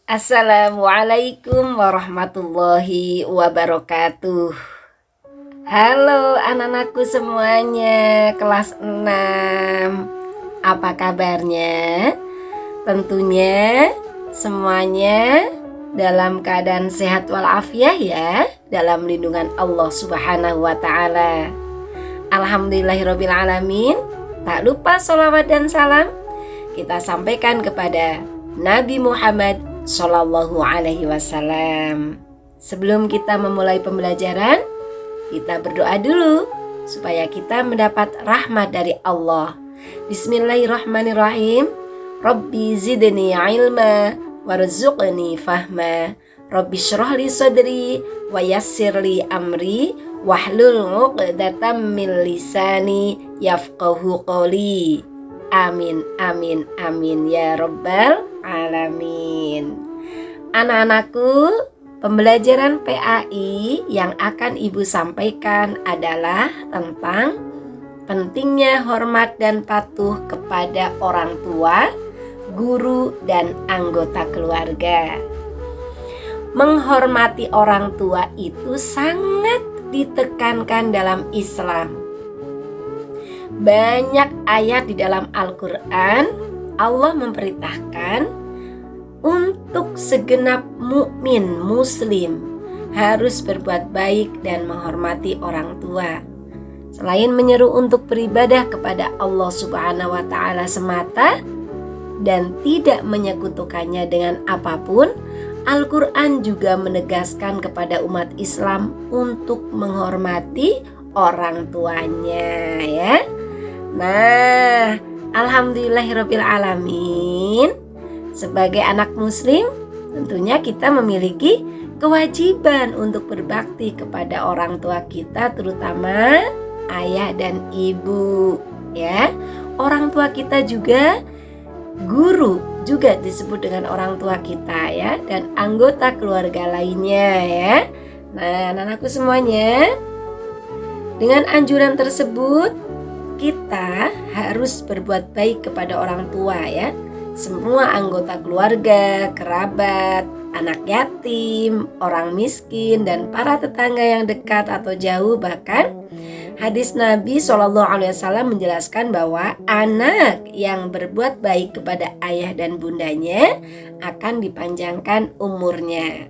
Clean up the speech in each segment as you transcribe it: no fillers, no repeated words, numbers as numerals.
Assalamualaikum warahmatullahi wabarakatuh. Halo anak-anakku semuanya, kelas 6. Apa kabarnya? Tentunya semuanya dalam keadaan sehat walafiat ya, dalam lindungan Allah Subhanahu wa taala. Alhamdulillahirabbil alamin. Tak lupa sholawat dan salam kita sampaikan kepada Nabi Muhammad Sallallahu alaihi wasallam. Sebelum kita memulai pembelajaran, kita berdoa dulu supaya kita mendapat rahmat dari Allah. Bismillahirrahmanirrahim. Rabbi zidni ilma warzuqni fahma. Rabbi syrahli sadri wa yassirli amri wahlul 'uqdatam min lisani yafqahu qawli. Amin, amin, amin ya rabbal alamin. Anak-anakku, pembelajaran PAI yang akan Ibu sampaikan adalah tentang pentingnya hormat dan patuh kepada orang tua, guru, dan anggota keluarga. Menghormati orang tua itu sangat ditekankan dalam Islam. Banyak ayat di dalam Al-Quran Allah memperintahkan untuk segenap mukmin muslim harus berbuat baik dan menghormati orang tua. Selain menyeru untuk beribadah kepada Allah Subhanahu wa taala semata dan tidak menyekutukannya dengan apapun, Al-Quran juga menegaskan kepada umat Islam untuk menghormati orang tuanya ya. Nah, alhamdulillahirabbil alamin. Sebagai anak muslim, tentunya kita memiliki kewajiban untuk berbakti kepada orang tua kita, terutama ayah dan ibu ya. Orang tua kita juga guru, juga disebut dengan orang tua kita ya, dan anggota keluarga lainnya ya. Nah, anak-anakku semuanya, dengan anjuran tersebut kita harus berbuat baik kepada orang tua ya. Semua anggota keluarga, kerabat, anak yatim, orang miskin, dan para tetangga yang dekat atau jauh. Bahkan hadis Nabi SAW menjelaskan bahwa anak yang berbuat baik kepada ayah dan bundanya akan dipanjangkan umurnya.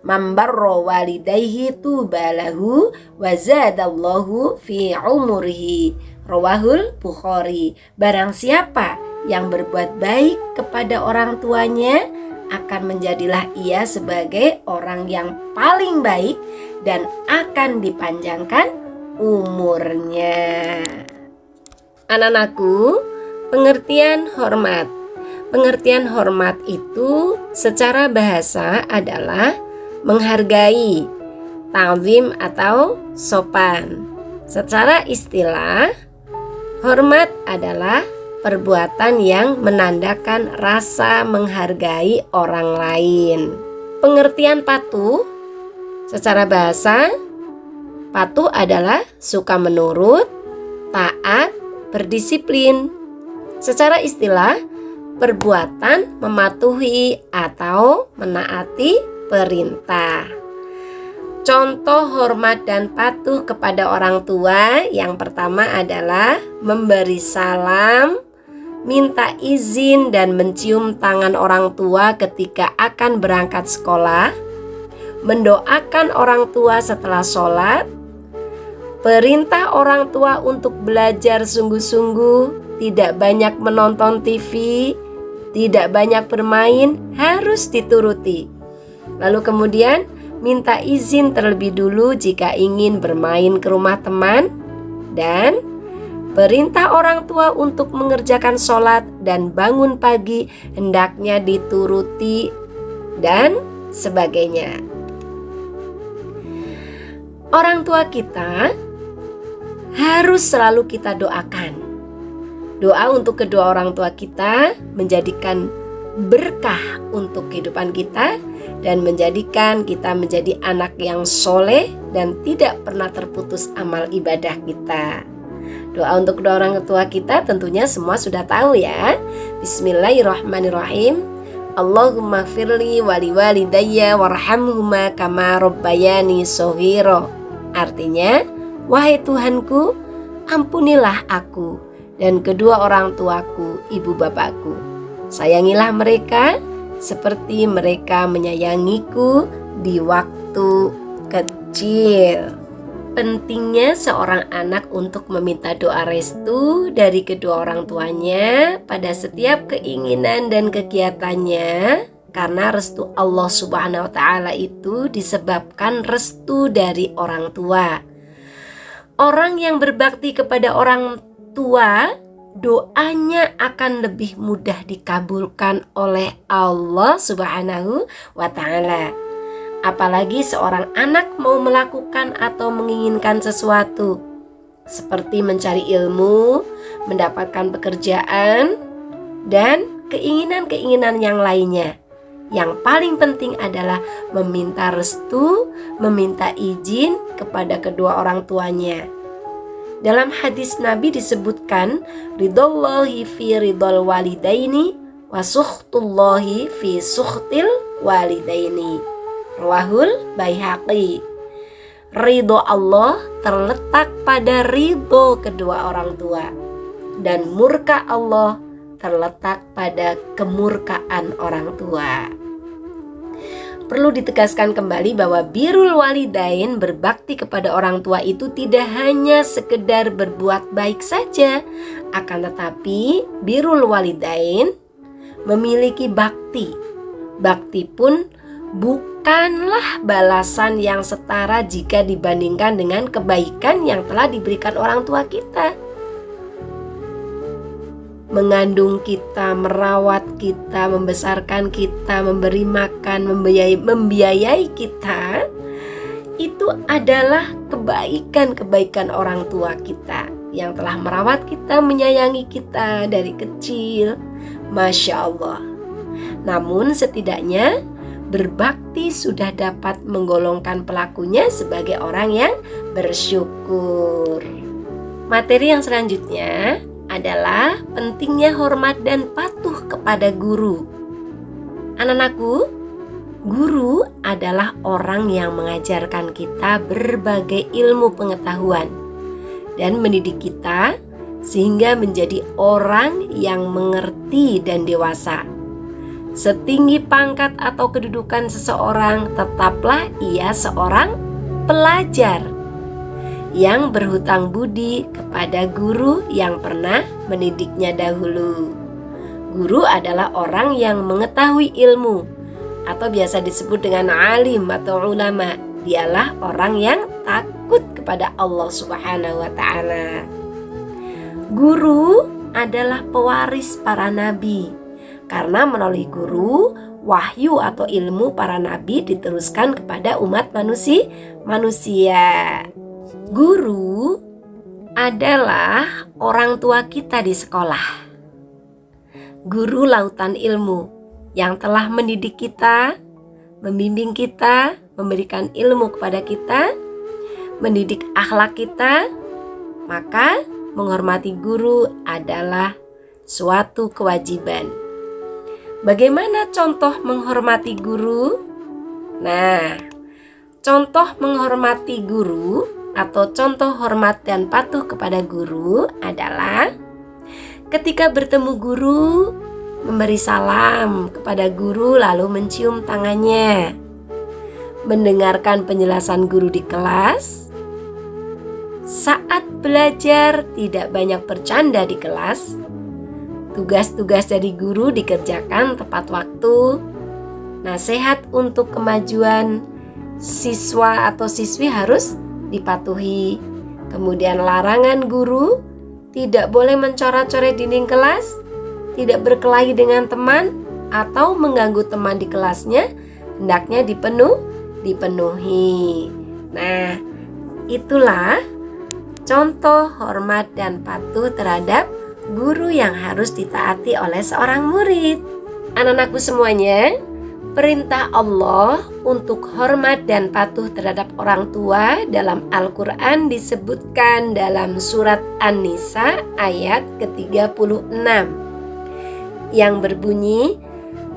Mambarro walidayhi tubalahu wazadallahu fi umurihi. Rawahul Bukhari. Barang siapa yang berbuat baik kepada orang tuanya, akan menjadilah ia sebagai orang yang paling baik dan akan dipanjangkan umurnya. Anak-anakku, pengertian hormat. Pengertian hormat itu secara bahasa adalah menghargai, ta'zim atau sopan. Secara istilah, hormat adalah perbuatan yang menandakan rasa menghargai orang lain. Pengertian patuh secara bahasa, patuh adalah suka menurut, taat, berdisiplin. Secara istilah, perbuatan mematuhi atau menaati perintah. Contoh hormat dan patuh kepada orang tua yang pertama adalah memberi salam, minta izin dan mencium tangan orang tua ketika akan berangkat sekolah, mendoakan orang tua setelah sholat, perintah orang tua untuk belajar sungguh-sungguh, tidak banyak menonton TV, tidak banyak bermain, harus dituruti. Lalu kemudian minta izin terlebih dulu jika ingin bermain ke rumah teman, dan perintah orang tua untuk mengerjakan sholat dan bangun pagi hendaknya dituruti, dan sebagainya. Orang tua kita harus selalu kita doakan. Doa untuk kedua orang tua kita menjadikan berkah untuk kehidupan kita dan menjadikan kita menjadi anak yang soleh dan tidak pernah terputus amal ibadah kita. Doa untuk kedua orang tua kita tentunya semua sudah tahu ya. Bismillahirrahmanirrahim. Allahumma firli wali walidayya warhamhuma kama rabbayani shaghira. Artinya, wahai Tuhanku, ampunilah aku dan kedua orang tuaku, ibu bapakku. Sayangilah mereka seperti mereka menyayangiku di waktu kecil. Pentingnya seorang anak untuk meminta doa restu dari kedua orang tuanya pada setiap keinginan dan kegiatannya, karena restu Allah Subhanahu wa Ta'ala itu disebabkan restu dari orang tua. Orang yang berbakti kepada orang tua, doanya akan lebih mudah dikabulkan oleh Allah Subhanahu wa Ta'ala. Apalagi seorang anak mau melakukan atau menginginkan sesuatu, seperti mencari ilmu, mendapatkan pekerjaan, dan keinginan-keinginan yang lainnya. Yang paling penting adalah meminta restu, meminta izin kepada kedua orang tuanya. Dalam hadis Nabi disebutkan, ridallahi fi ridal walidaini wa sukhtullahi fi sukhtil walidaini. Rawahul Baihaqi. Ridho Allah terletak pada ridho kedua orang tua, dan murka Allah terletak pada kemurkaan orang tua. Perlu ditegaskan kembali bahwa birrul walidain, berbakti kepada orang tua itu tidak hanya sekedar berbuat baik saja, akan tetapi birrul walidain memiliki bakti. Bakti pun bukanlah balasan yang setara jika dibandingkan dengan kebaikan yang telah diberikan orang tua kita. Mengandung kita, merawat kita, membesarkan kita, memberi makan, membiayai kita, itu adalah kebaikan-kebaikan orang tua kita yang telah merawat kita, menyayangi kita dari kecil. Masya Allah. Namun setidaknya berbakti sudah dapat menggolongkan pelakunya sebagai orang yang bersyukur. Materi yang selanjutnya adalah pentingnya hormat dan patuh kepada guru. Anak-anakku, guru adalah orang yang mengajarkan kita berbagai ilmu pengetahuan dan mendidik kita sehingga menjadi orang yang mengerti dan dewasa. Setinggi pangkat atau kedudukan seseorang, tetaplah ia seorang pelajar yang berhutang budi kepada guru yang pernah mendidiknya dahulu. Guru adalah orang yang mengetahui ilmu, atau biasa disebut dengan alim atau ulama. Dialah orang yang takut kepada Allah Subhanahu wa Ta'ala. Guru adalah pewaris para nabi, karena melalui guru, wahyu atau ilmu para nabi diteruskan kepada umat manusia. Guru adalah orang tua kita di sekolah. Guru lautan ilmu yang telah mendidik kita, membimbing kita, memberikan ilmu kepada kita, mendidik akhlak kita. Maka menghormati guru adalah suatu kewajiban. Bagaimana contoh menghormati guru? Nah, contoh menghormati guru atau contoh hormat dan patuh kepada guru adalah ketika bertemu guru, memberi salam kepada guru lalu mencium tangannya, mendengarkan penjelasan guru di kelas. Saat belajar tidak banyak bercanda di kelas. Tugas-tugas dari guru dikerjakan tepat waktu. Nasihat untuk kemajuan siswa atau siswi harus dipatuhi. Kemudian larangan guru, tidak boleh mencoret-coret dinding kelas, tidak berkelahi dengan teman atau mengganggu teman di kelasnya, hendaknya dipenuhi. Nah, itulah contoh hormat dan patuh terhadap guru yang harus ditaati oleh seorang murid. Anak-anakku semuanya, perintah Allah untuk hormat dan patuh terhadap orang tua dalam Al-Quran disebutkan dalam surat An-Nisa ayat ke-36 yang berbunyi,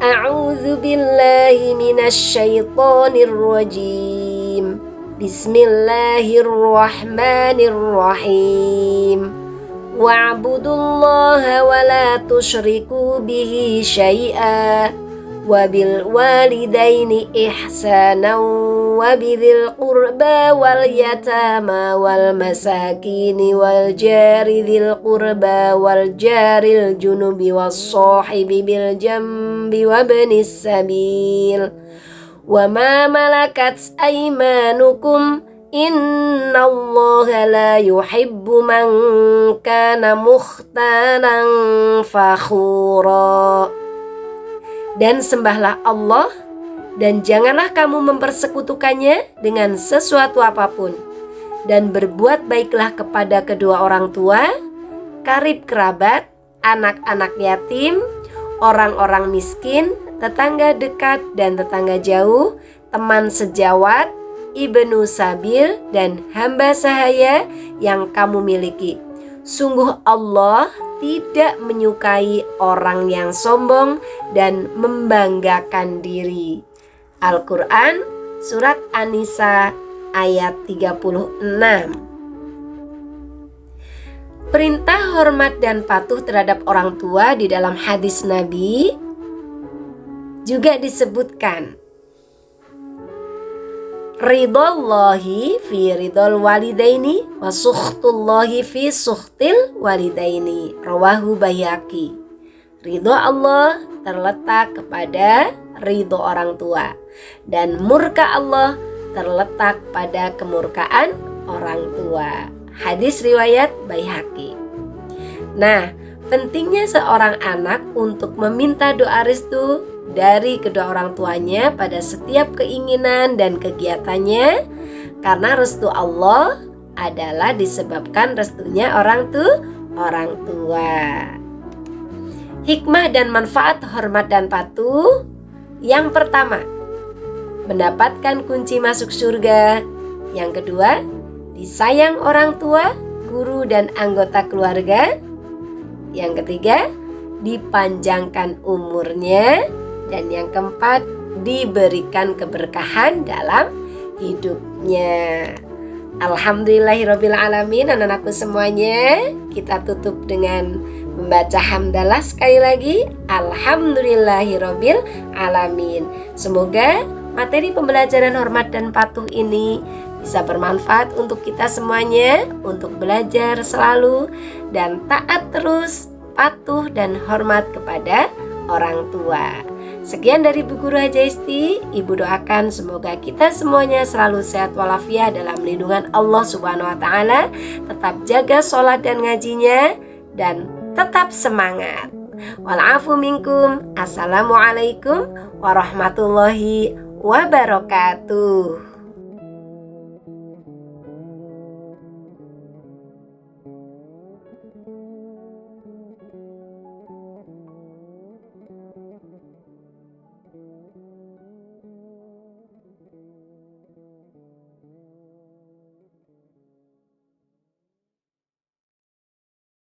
A'udzu billahi minasy syaithanir rajim. Bismillahirrahmanirrahim. Wa'budullaha wa la tusyriku bihi syai'a wa bil walidaini ihsanan wa bidzil qurba wal yatama wal masakini wal jari dzil qurba wal jaril junubi was sahibi bil jambi wa ibnis sabil wa ma malakat aymanukum innallaha la yuhibbu man kana mukhtalan fakhura. Dan sembahlah Allah dan janganlah kamu mempersekutukannya dengan sesuatu apapun, dan berbuat baiklah kepada kedua orang tua, karib kerabat, anak-anak yatim, orang-orang miskin, tetangga dekat dan tetangga jauh, teman sejawat, ibnu sabil, dan hamba sahaya yang kamu miliki. Sungguh Allah tidak menyukai orang yang sombong dan membanggakan diri. Al-Quran Surat An-Nisa ayat 36. Perintah hormat dan patuh terhadap orang tua di dalam hadis Nabi juga disebutkan. Ridallahi fi ridal walidaini wa sukhtullahi fi sukhtil walidaini. Rawahu Baihaqi. Ridho Allah terletak kepada ridho orang tua, dan murka Allah terletak pada kemurkaan orang tua. Hadis riwayat Baihaqi. Nah, pentingnya seorang anak untuk meminta doa restu dari kedua orang tuanya pada setiap keinginan dan kegiatannya, karena restu Allah adalah disebabkan restunya orang tua. Hikmah dan manfaat hormat dan patuh. Yang pertama, mendapatkan kunci masuk surga. Yang kedua, disayang orang tua, guru dan anggota keluarga. Yang ketiga, dipanjangkan umurnya. Dan yang keempat, diberikan keberkahan dalam hidupnya. Alhamdulillahirabbil alamin. Anak-anakku semuanya, kita tutup dengan membaca hamdalah sekali lagi. Alhamdulillahirabbil alamin. Semoga materi pembelajaran hormat dan patuh ini bisa bermanfaat untuk kita semuanya, untuk belajar selalu dan taat terus, patuh dan hormat kepada orang tua. Sekian dari Bu Guru Haja Isti. Ibu doakan semoga kita semuanya selalu sehat walafiat dalam lindungan Allah Subhanahu wa taala. Tetap jaga sholat dan ngajinya dan tetap semangat. Wal-afu minkum. Assalamualaikum warahmatullahi wabarakatuh.